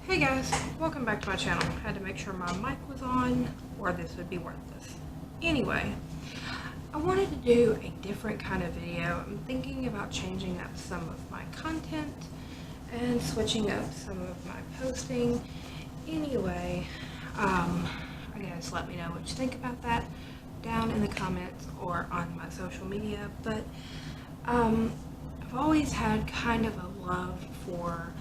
Hey guys, welcome back to my channel. I had to make sure my mic was on or this would be worthless. Anyway, I wanted to do a different kind of video. I'm thinking about changing up some of my content and switching up some of my posting. Anyway, I guess let me know what you think about that down in the comments or on my social media. But I've always had kind of a love for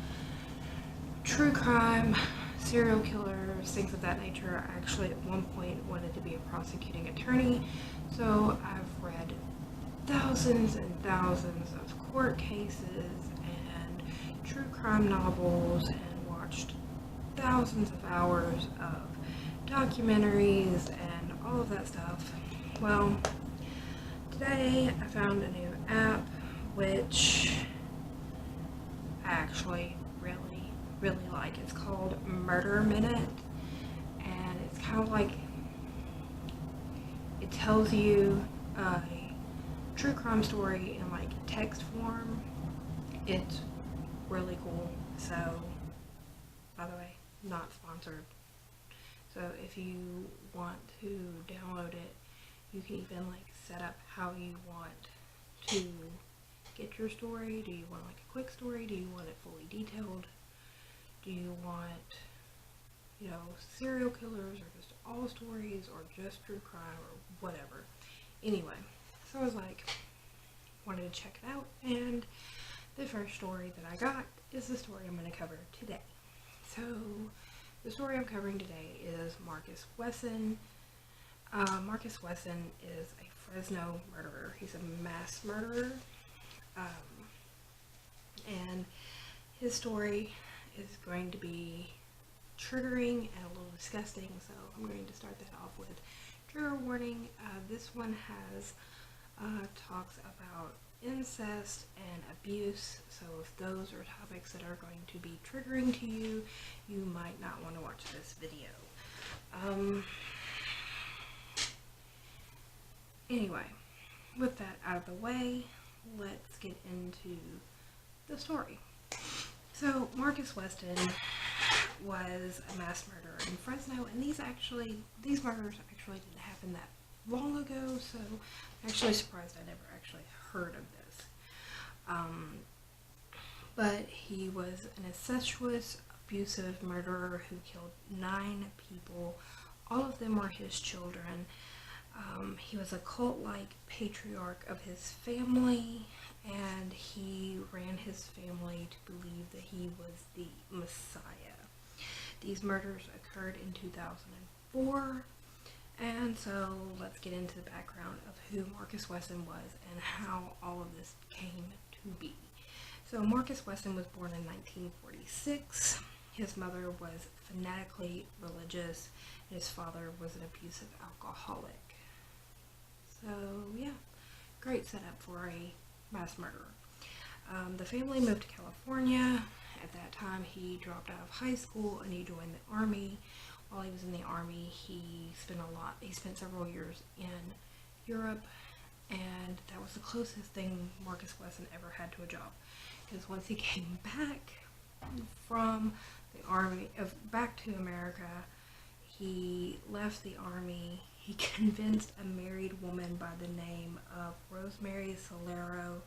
true crime, serial killers, things of that nature. I actually at one point wanted to be a prosecuting attorney, so I've read thousands and thousands of court cases and true crime novels and watched thousands of hours of documentaries and all of that stuff. Well, today I found a new app which I actually really like. It's called Murder Minute, and it's kind of like, it tells you a true crime story in like text form. It's really cool. So, by the way, not sponsored. So if you want to download it, you can even like set up how you want to get your story. Do you want like a quick story? Do you want it fully detailed? Do you want, serial killers or just all stories or just true crime or whatever? Anyway, so I was like, wanted to check it out, and the first story that I got is the story I'm going to cover today. So the story I'm covering today is Marcus Wesson. Marcus Wesson is a Fresno murderer. He's a mass murderer, and his story is going to be triggering and a little disgusting, so I'm going to start that off with trigger warning. This one has talks about incest and abuse, so if those are topics that are going to be triggering to you, you might not want to watch this video. Anyway, with that out of the way, let's get into the story. So Marcus Wesson was a mass murderer in Fresno, and these murders actually didn't happen that long ago, so I'm actually surprised I never actually heard of this. But he was an incestuous, abusive murderer who killed 9 people. All of them were his children. He was a cult-like patriarch of his family, and he ran his family to believe that he was the Messiah. These murders occurred in 2004, and so let's get into the background of who Marcus Wesson was and how all of this came to be. So Marcus Wesson was born in 1946. His mother was fanatically religious, and his father was an abusive alcoholic. So yeah, great setup for a mass murderer. The family moved to California. At that time, he dropped out of high school and he joined the army. While he was in the army, he spent several years in Europe, and that was the closest thing Marcus Wesson ever had to a job. Because once he came back from the army, back to America, he left the army. He convinced a married woman by the name of Rosemary Solero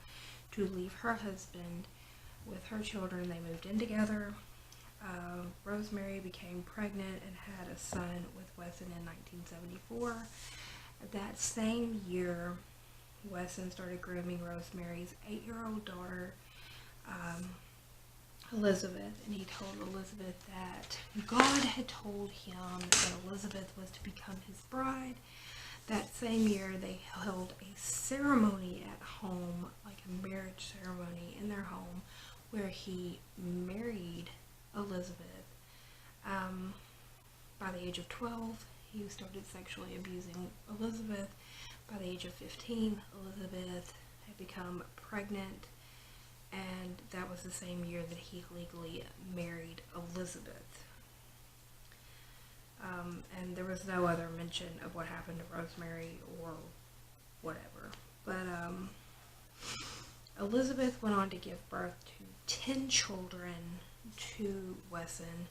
to leave her husband with her children. They moved in together. Rosemary became pregnant and had a son with Wesson in 1974. That same year, Wesson started grooming Rosemary's 8-year-old daughter, Elizabeth, and he told Elizabeth that God had told him that Elizabeth was to become his bride. That same year, they held a ceremony at home, like a marriage ceremony in their home, where he married Elizabeth. By the age of 12, he started sexually abusing Elizabeth. By the age of 15, Elizabeth had become pregnant, and that was the same year that he legally married Elizabeth. And there was no other mention of what happened to Rosemary or whatever. But Elizabeth went on to give birth to 10 children to Wesson.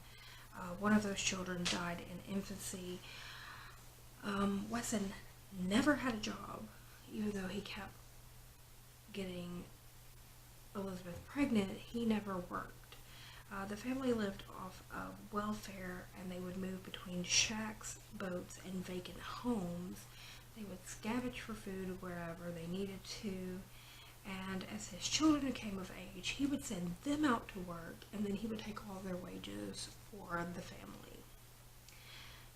One of those children died in infancy. Wesson never had a job, even though he kept getting Elizabeth pregnant. He never worked. The family lived off of welfare, and they would move between shacks, boats, and vacant homes. They would scavenge for food wherever they needed to, and as his children came of age, he would send them out to work, and then he would take all their wages for the family.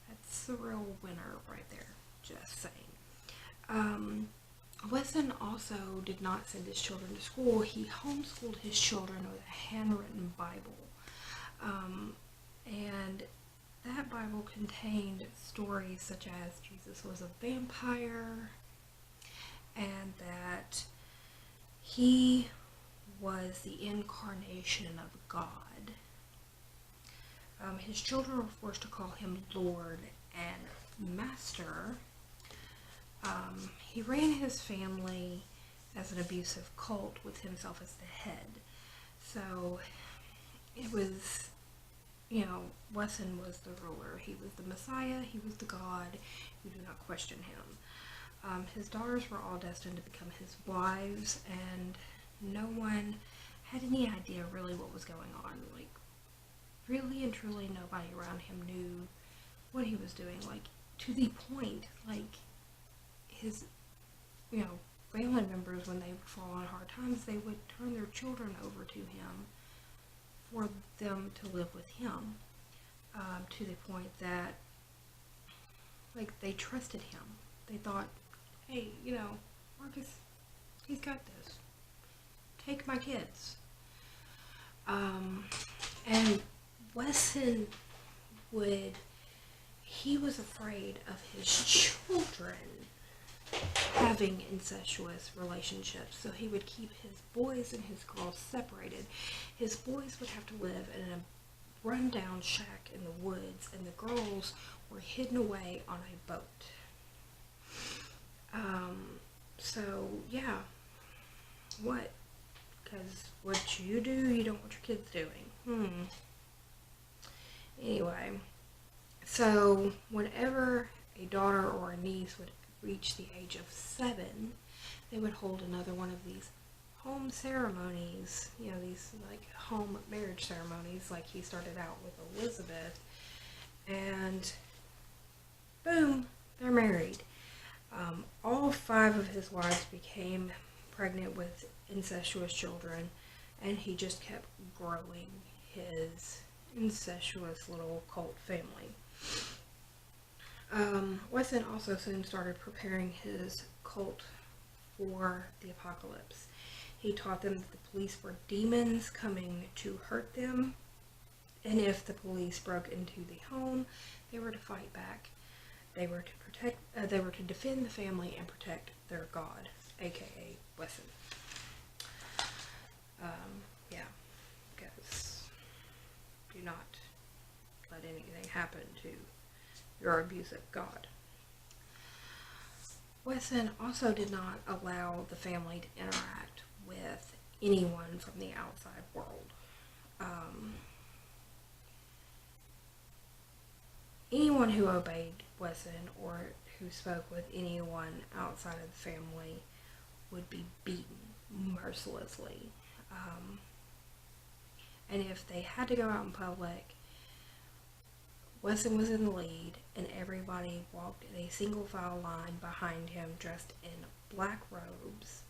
That's the real winner right there, just saying. Wesson also did not send his children to school. He homeschooled his children with a handwritten Bible. And that Bible contained stories such as Jesus was a vampire, and that he was the incarnation of God. His children were forced to call him Lord and Master. He ran his family as an abusive cult with himself as the head. So it was, Wesson was the ruler. He was the Messiah. He was the God. You do not question him. His daughters were all destined to become his wives, and no one had any idea really what was going on. Like, really and truly nobody around him knew what he was doing. Like, to the point, like, his, family members, when they would fall on hard times, they would turn their children over to him for them to live with him, to the point that, like, they trusted him. They thought, hey, Marcus, he's got this. Take my kids. And Wesson he was afraid of his children having incestuous relationships, so he would keep his boys and his girls separated. His boys would have to live in a rundown shack in the woods, and the girls were hidden away on a boat. So, yeah. What? Because what you do, you don't want your kids doing. Anyway, so whenever a daughter or a niece would reach the age of 7, they would hold another one of these home ceremonies, these like home marriage ceremonies, like he started out with Elizabeth, and boom, they're married. All 5 of his wives became pregnant with incestuous children, and he just kept growing his incestuous little cult family. Wesson also soon started preparing his cult for the apocalypse. He taught them that the police were demons coming to hurt them, and if the police broke into the home, they were to fight back. They were to protect. They were to defend the family and protect their God, aka Wesson. Because do not let anything happen to your abusive God. Wesson also did not allow the family to interact with anyone from the outside world. Anyone who obeyed Wesson or who spoke with anyone outside of the family would be beaten mercilessly. And if they had to go out in public, Wesson was in the lead, and everybody walked in a single file line behind him dressed in black robes,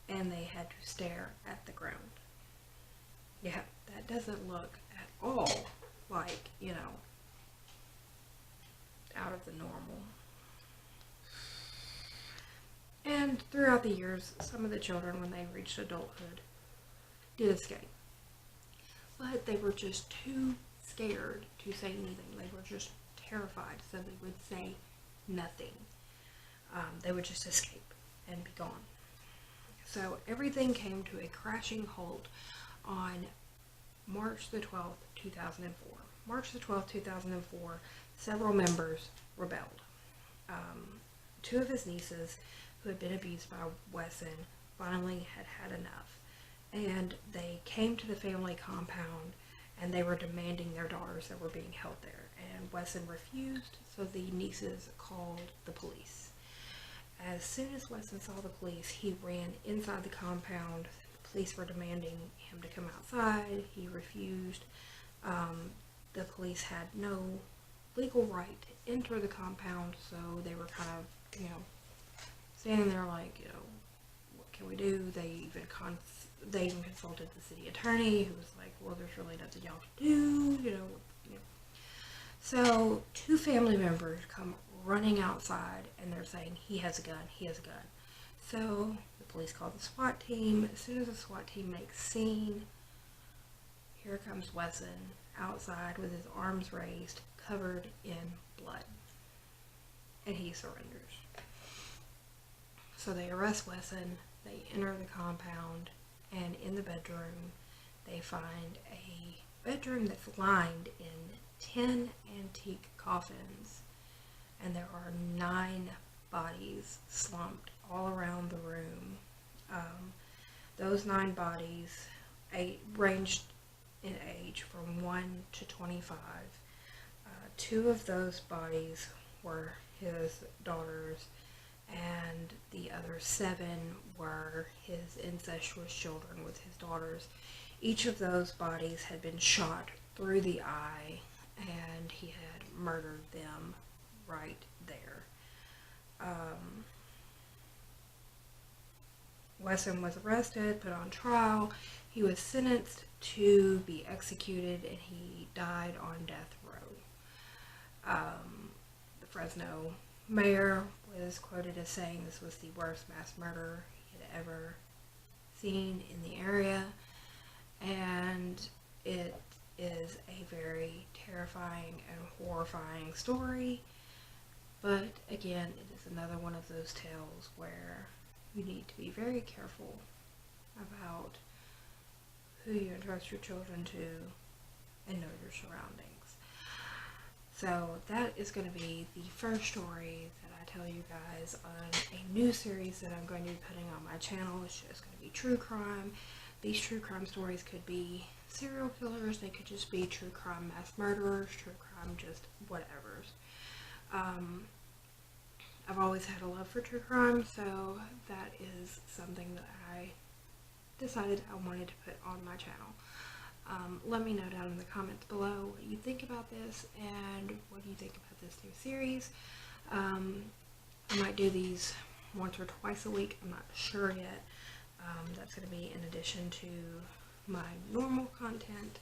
and they had to stare at the ground. Yeah, that doesn't look at all like, out of the normal. And throughout the years, some of the children, when they reached adulthood, did escape. But they were just too scared to say anything. They were just terrified, so they would say nothing. They would just escape and be gone. So everything came to a crashing halt on March the 12th, 2004. March the 12th, 2004, several members rebelled. 2 of his nieces, who had been abused by Wesson, finally had had enough. And they came to the family compound and they were demanding their daughters that were being held there. And Wesson refused, so the nieces called the police. As soon as Wesson saw the police, he ran inside the compound. The police were demanding him to come outside. He refused. The police had no legal right to enter the compound, so they were kind of, standing there like, what can we do? They even consulted the city attorney, who was like, well, there's really nothing y'all can do, So 2 family members come running outside, and they're saying, he has a gun, he has a gun. So the police call the SWAT team. As soon as the SWAT team makes scene, here comes Wesson outside with his arms raised, covered in blood. And he surrenders. So they arrest Wesson, they enter the compound, and in the bedroom, they find a bedroom that's lined in 10 antique coffins, and there are 9 bodies slumped all around the room. Those 9 bodies ranged in age from 1 to 25. 2 of those bodies were his daughters, and the other 7 were his incestuous children with his daughters. Each of those bodies had been shot through the eye, and he had murdered them right there. Wesson was arrested, put on trial. He was sentenced to be executed, and he died on death row. The Fresno mayor was quoted as saying this was the worst mass murder he had ever seen in the area, and it is a very terrifying and horrifying story, but again, it is another one of those tales where you need to be very careful about who you entrust your children to and know your surroundings. So that is going to be the first story that I tell you guys on a new series that I'm going to be putting on my channel. It's just going to be true crime. These true crime stories could be serial killers, they could just be true crime mass murderers, true crime just whatevers. I've always had a love for true crime, so that is something that I decided I wanted to put on my channel. Let me know down in the comments below what you think about this and what you think about this new series. I might do these once or twice a week, I'm not sure yet. That's going to be in addition to my normal content.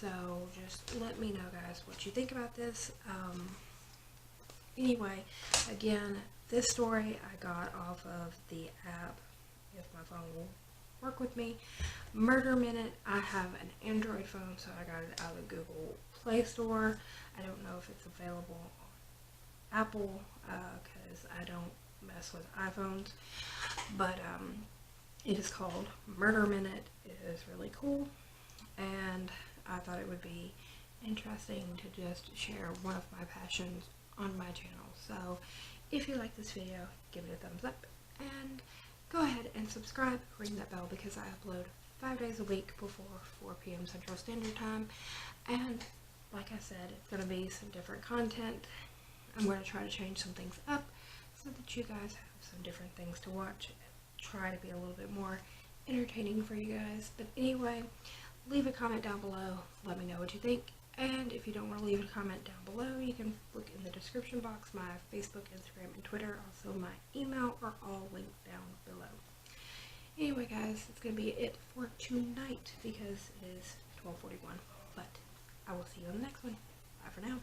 So just let me know, guys, what you think about this. Anyway, again, this story I got off of the app, if my phone will work with me, Murder Minute. I have an Android phone, so I got it out of the Google Play Store. I don't know if it's available on Apple, because I don't mess with iPhones, but it is called Murder Minute. It is really cool, and I thought it would be interesting to just share one of my passions on my channel. So if you like this video, give it a thumbs up, and go ahead and subscribe, ring that bell, because I upload 5 days a week before 4 p.m. Central Standard Time. And like I said, it's going to be some different content. I'm going to try to change some things up so that you guys have some different things to watch. Try to be a little bit more entertaining for you guys. But anyway, leave a comment down below, let me know what you think. And if you don't want to leave a comment down below, you can look in the description box. My Facebook, Instagram, and Twitter, also my email, are all linked down below. Anyway, guys, that's going to be it for tonight because it is 12:41. But I will see you on the next one. Bye for now.